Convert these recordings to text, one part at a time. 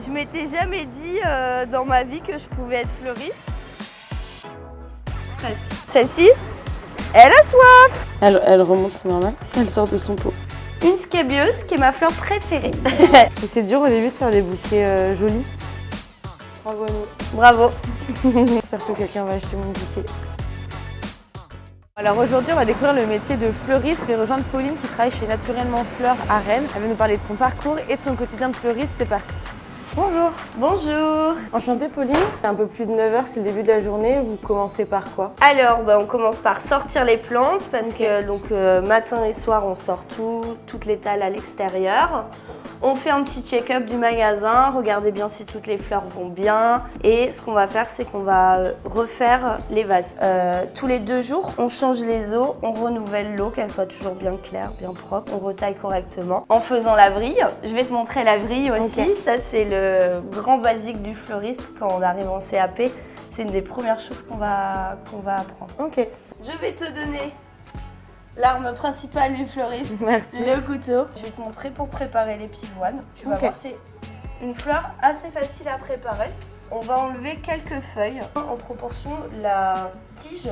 Je m'étais jamais dit dans ma vie que je pouvais être fleuriste. Presque. Celle-ci, elle a soif. Elle remonte, c'est normal. Elle sort de son pot. Une scabieuse qui est ma fleur préférée. Et c'est dur au début de faire des bouquets jolis. Bravo à nous. Bravo. J'espère que quelqu'un va acheter mon bouquet. Alors aujourd'hui, on va découvrir le métier de fleuriste. Je vais rejoindre Pauline qui travaille chez Naturellement Fleurs à Rennes. Elle va nous parler de son parcours et de son quotidien de fleuriste. C'est parti. Bonjour. Bonjour. Enchantée Pauline. Un peu plus de 9h, c'est le début de la journée. Vous commencez par quoi? Alors, on commence par sortir les plantes parce que matin et soir, on sort toute l'étale à l'extérieur. On fait un petit check-up du magasin, regardez bien si toutes les fleurs vont bien. Et ce qu'on va faire, c'est qu'on va refaire les vases. Tous les 2 jours, on change les eaux, on renouvelle l'eau, qu'elle soit toujours bien claire, bien propre. On retaille correctement en faisant la vrille. Je vais te montrer la vrille aussi. Okay. Ça, c'est le grand basique du fleuriste quand on arrive en CAP. C'est une des premières choses qu'on va apprendre. Ok. Je vais te donner l'arme principale du fleuriste. Merci. Le couteau. Je vais te montrer pour préparer les pivoines. Tu vas voir, c'est une fleur assez facile à préparer. On va enlever quelques feuilles en proportion la tige.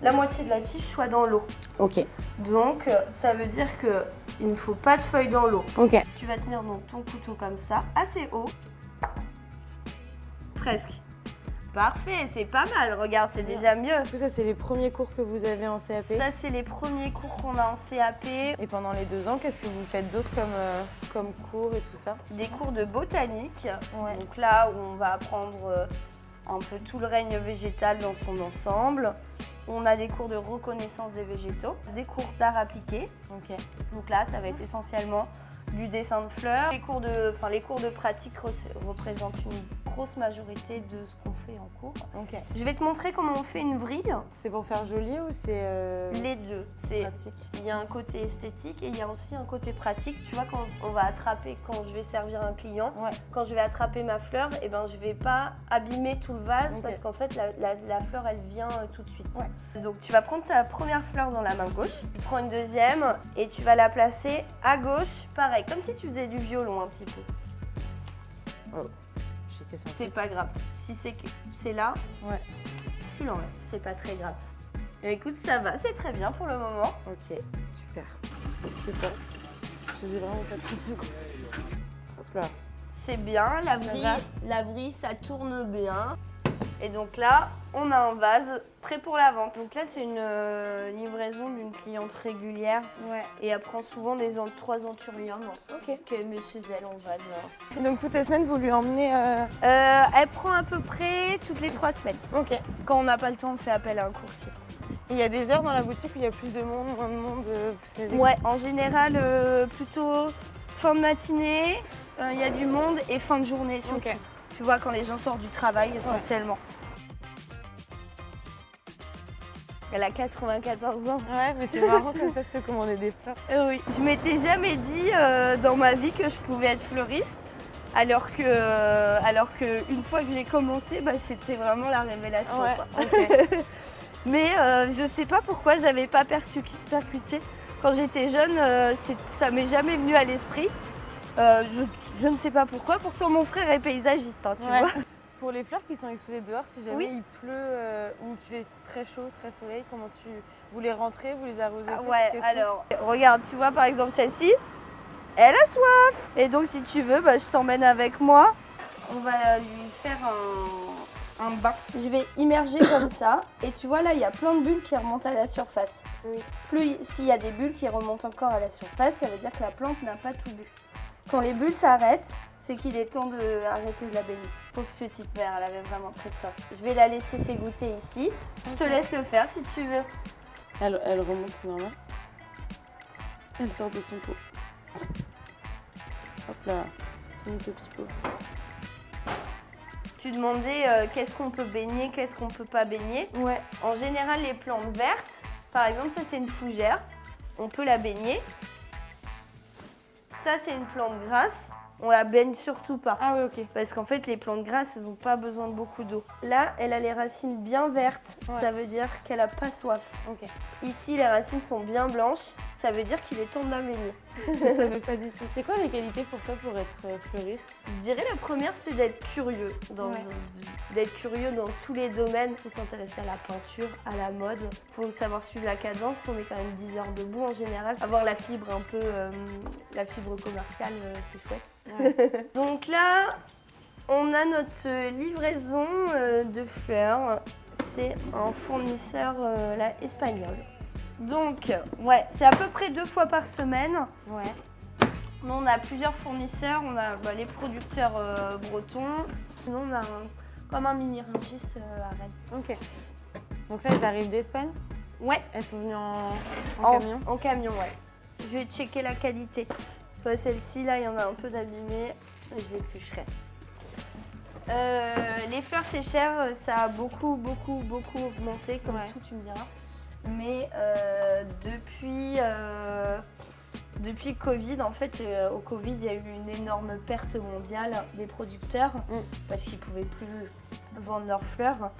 La moitié de la tige soit dans l'eau. Ok. Donc, ça veut dire qu'il ne faut pas de feuilles dans l'eau. Ok. Tu vas tenir donc ton couteau comme ça, assez haut. Presque. Parfait, c'est pas mal. Regarde, c'est déjà mieux. Tout ça, c'est les premiers cours que vous avez en CAP? Ça, c'est les premiers cours qu'on a en CAP. Et pendant les 2 ans, qu'est-ce que vous faites d'autre comme cours et tout ça? Des cours de botanique. Ouais. Donc là, où on va apprendre un peu tout le règne végétal dans son ensemble. On a des cours de reconnaissance des végétaux, des cours d'art appliqué. Ok. Donc là, ça va être essentiellement du dessin de fleurs. Les cours de pratique représentent une grosse majorité de ce qu'on fait en cours. Ok. Je vais te montrer comment on fait une vrille. C'est pour faire joli ou c'est les deux. C'est pratique? Il y a un côté esthétique et il y a aussi un côté pratique. Tu vois, quand on va attraper, quand je vais servir un client, quand je vais attraper ma fleur, et je vais pas abîmer tout le vase parce qu'en fait, la fleur, elle vient tout de suite. Ouais. Donc, tu vas prendre ta première fleur dans la main gauche, tu prends une deuxième et tu vas la placer à gauche, pareil, comme si tu faisais du violon un petit peu. Oh. C'est pas grave. Si c'est là, tu l'enlèves. C'est pas très grave. Et écoute, ça va, c'est très bien pour le moment. Ok, super. Super. Je les ai vraiment pas trop. Hop là. C'est bien, la vrille, ça tourne bien. Et donc là, on a un vase prêt pour la vente. Donc là, c'est une livraison d'une cliente régulière. Ouais. Et elle prend souvent des 3 enthuriums. Ok. Qu'elle met chez elle en vase. Et donc toutes les semaines, vous lui emmenez Elle prend à peu près toutes les 3 semaines. Ok. Quand on n'a pas le temps, on fait appel à un coursier. Et il y a des heures dans la boutique où il y a plus de monde, moins de monde, vous savez? Ouais, en général, plutôt fin de matinée, il y a du monde et fin de journée surtout. Okay. Tu vois, quand les gens sortent du travail essentiellement. Elle a 94 ans. Ouais, mais c'est marrant comme ça de se commander des fleurs. Oui. Je m'étais jamais dit dans ma vie que je pouvais être fleuriste, alors que une fois que j'ai commencé, c'était vraiment la révélation. Ouais, quoi. Okay. Mais je sais pas pourquoi j'avais pas percuté. Quand j'étais jeune, ça m'est jamais venu à l'esprit. Je ne sais pas pourquoi, pourtant mon frère est paysagiste, tu vois. Pour les fleurs qui sont exposées dehors, si jamais il pleut ou qu'il fait très chaud, très soleil, comment vous les rentrez, vous les arrosez plus? Alors, regarde, tu vois par exemple celle-ci, elle a soif. Et donc si tu veux, je t'emmène avec moi. On va lui faire un bain. Je vais immerger comme ça. Et tu vois là, il y a plein de bulles qui remontent à la surface. Oui. Plus s'il y a des bulles qui remontent encore à la surface, ça veut dire que la plante n'a pas tout bu. Quand les bulles s'arrêtent, c'est qu'il est temps d'arrêter de la baigner. Pauvre petite mère, elle avait vraiment très soif. Je vais la laisser s'égoutter ici. Je te laisse le faire si tu veux. Elle remonte, c'est normal. Elle sort de son pot. Hop là, petit pipeau. Tu demandais qu'est-ce qu'on peut baigner, qu'est-ce qu'on peut pas baigner. Ouais. En général, les plantes vertes, par exemple, ça c'est une fougère. On peut la baigner. Ça, c'est une plante grasse. On la baigne surtout pas. Ah oui, ok. Parce qu'en fait, les plantes grasses, elles n'ont pas besoin de beaucoup d'eau. Là, elle a les racines bien vertes. Ouais. Ça veut dire qu'elle a pas soif. Ok. Ici, les racines sont bien blanches. Ça veut dire qu'il est temps de la baigner. Je savais pas du tout. C'est quoi les qualités pour toi pour être fleuriste? Je dirais la première, c'est d'être curieux. D'être curieux dans tous les domaines. Il faut s'intéresser à la peinture, à la mode. Il faut savoir suivre la cadence. On est quand même 10 heures debout en général. Avoir la fibre un peu, la fibre commerciale, c'est chouette. Ouais. Donc là, on a notre livraison de fleurs. C'est un fournisseur là, espagnol. Donc, ouais, c'est à peu près 2 fois par semaine. Ouais. Nous, on a plusieurs fournisseurs. On a les producteurs bretons. Sinon, on a comme un mini Rungis à Rennes. Ok. Donc là, elles arrivent d'Espagne? Ouais. Elles sont venues en camion? En camion, ouais. Je vais checker la qualité. Celle-ci, là, il y en a un peu d'abîmée. Je l'éplucherai. Les fleurs, c'est cher. Ça a beaucoup augmenté, comme tout, tu me diras. Mais depuis le Covid, en fait, au Covid, il y a eu une énorme perte mondiale des producteurs parce qu'ils ne pouvaient plus vendre leurs fleurs.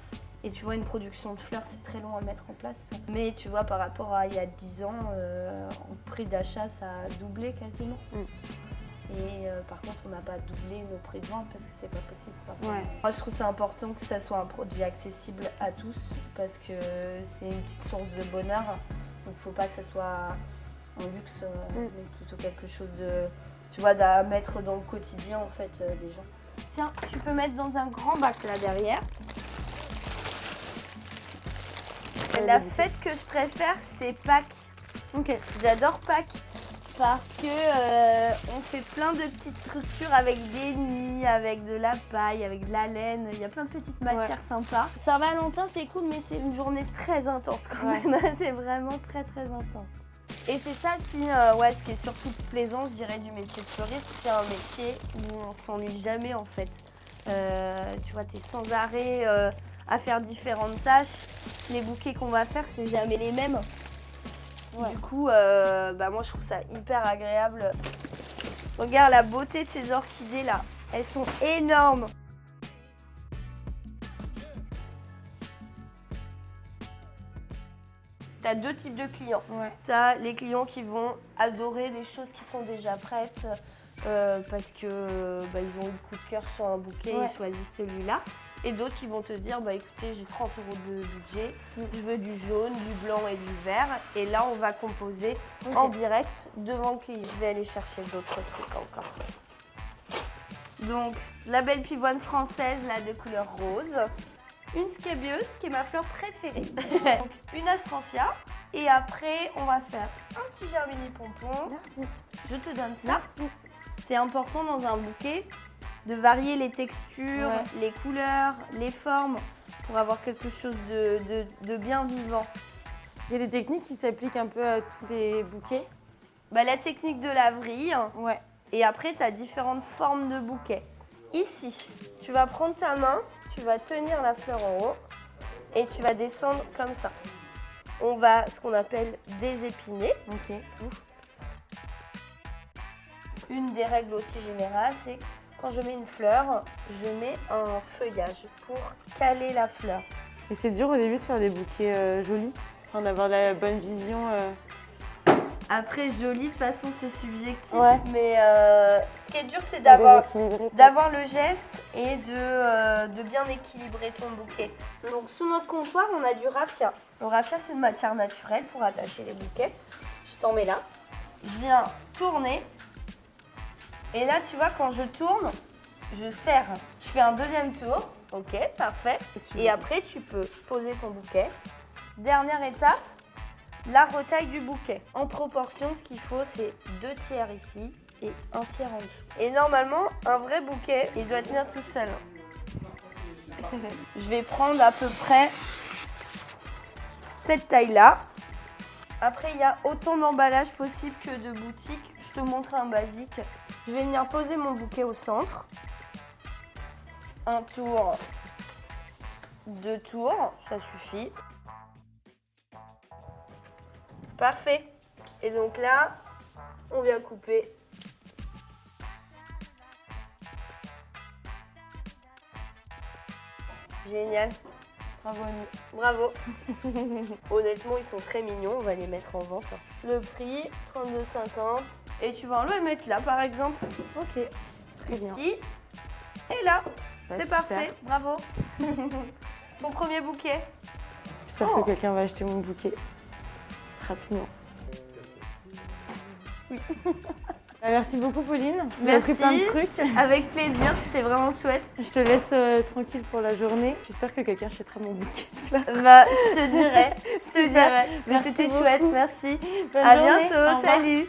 Et tu vois, une production de fleurs, c'est très long à mettre en place. Mais tu vois, par rapport à il y a 10 ans, en prix d'achat, ça a doublé quasiment. Et par contre, on n'a pas doublé nos prix de vente parce que c'est pas possible. Ouais. Moi, je trouve ça important que ça soit un produit accessible à tous parce que c'est une petite source de bonheur. Donc, faut pas que ça soit un luxe, mais plutôt quelque chose de, tu vois, à mettre dans le quotidien en fait des gens. Tiens, tu peux mettre dans un grand bac là derrière. La fête que je préfère, c'est Pâques. Ok. J'adore Pâques. Parce que on fait plein de petites structures avec des nids, avec de la paille, avec de la laine. Il y a plein de petites matières sympas. Saint-Valentin, c'est cool, mais c'est une journée très intense quand même. C'est vraiment très intense. Et c'est ça aussi, ce qui est surtout plaisant, je dirais, du métier de fleuriste. C'est un métier où on s'ennuie jamais en fait. Tu vois, tu es sans arrêt à faire différentes tâches. Les bouquets qu'on va faire, c'est jamais les mêmes. Ouais. Du coup, moi je trouve ça hyper agréable. Regarde la beauté de ces orchidées là. Elles sont énormes. Tu as 2 types de clients. Ouais. Tu as les clients qui vont adorer les choses qui sont déjà prêtes parce que ils ont eu le coup de cœur sur un bouquet, ils choisissent celui-là. Et d'autres qui vont te dire, écoutez, j'ai 30 € de budget, je veux du jaune, du blanc et du vert. Et là, on va composer en direct devant le client. Je vais aller chercher d'autres trucs encore. Donc, la belle pivoine française, là, de couleur rose. Une scabieuse, qui est ma fleur préférée. Donc, une astrantia. Et après, on va faire un petit germini pompon. Merci. Je te donne ça. Merci. C'est important dans un bouquet de varier les textures, les couleurs, les formes pour avoir quelque chose de bien vivant. Il y a des techniques qui s'appliquent un peu à tous les bouquets? La technique de la vrille. Ouais. Et après, tu as différentes formes de bouquets. Ici, tu vas prendre ta main, tu vas tenir la fleur en haut et tu vas descendre comme ça. On va, ce qu'on appelle désépiner. Ok. Une des règles aussi générales, c'est quand je mets une fleur, je mets un feuillage pour caler la fleur. Et c'est dur au début de faire des bouquets jolis, d'avoir la bonne vision. Après, joli, de toute façon, c'est subjectif. Ouais. Mais ce qui est dur, c'est d'avoir le geste et de bien équilibrer ton bouquet. Donc, sous notre comptoir, on a du raffia. Le raffia, c'est une matière naturelle pour attacher les bouquets. Je t'en mets là. Je viens tourner. Et là, tu vois, quand je tourne, je serre. Je fais un deuxième tour. Ok, parfait. Et après, tu peux poser ton bouquet. Dernière étape, la retaille du bouquet. En proportion, ce qu'il faut, c'est 2 tiers ici et 1 tiers en dessous. Et normalement, un vrai bouquet, il doit tenir tout seul. Je vais prendre à peu près cette taille-là. Après, il y a autant d'emballages possible que de boutiques. Je te montre un basique. Je vais venir poser mon bouquet au centre. Un tour, 2 tours, ça suffit. Parfait. Et donc là, on vient couper. Génial. Bravo à nous. Bravo. Honnêtement, ils sont très mignons, on va les mettre en vente. Le prix, 32,50. Et tu vas le mettre là, par exemple. Ok, très bien. Ici et là. Bah, C'est super. parfait, bravo. Ton premier bouquet. J'espère Oh. que quelqu'un va acheter mon bouquet rapidement. Oui. Bah, merci beaucoup Pauline. On a appris Merci. plein de trucs. Avec plaisir, c'était vraiment chouette. Je te laisse tranquille pour la journée. J'espère que quelqu'un achètera mon bouquet de fleurs. Bah, je te dirai. Je te Super. dirai. Mais Merci c'était beaucoup. chouette, merci. Bonne À journée. Au bientôt, revoir. salut.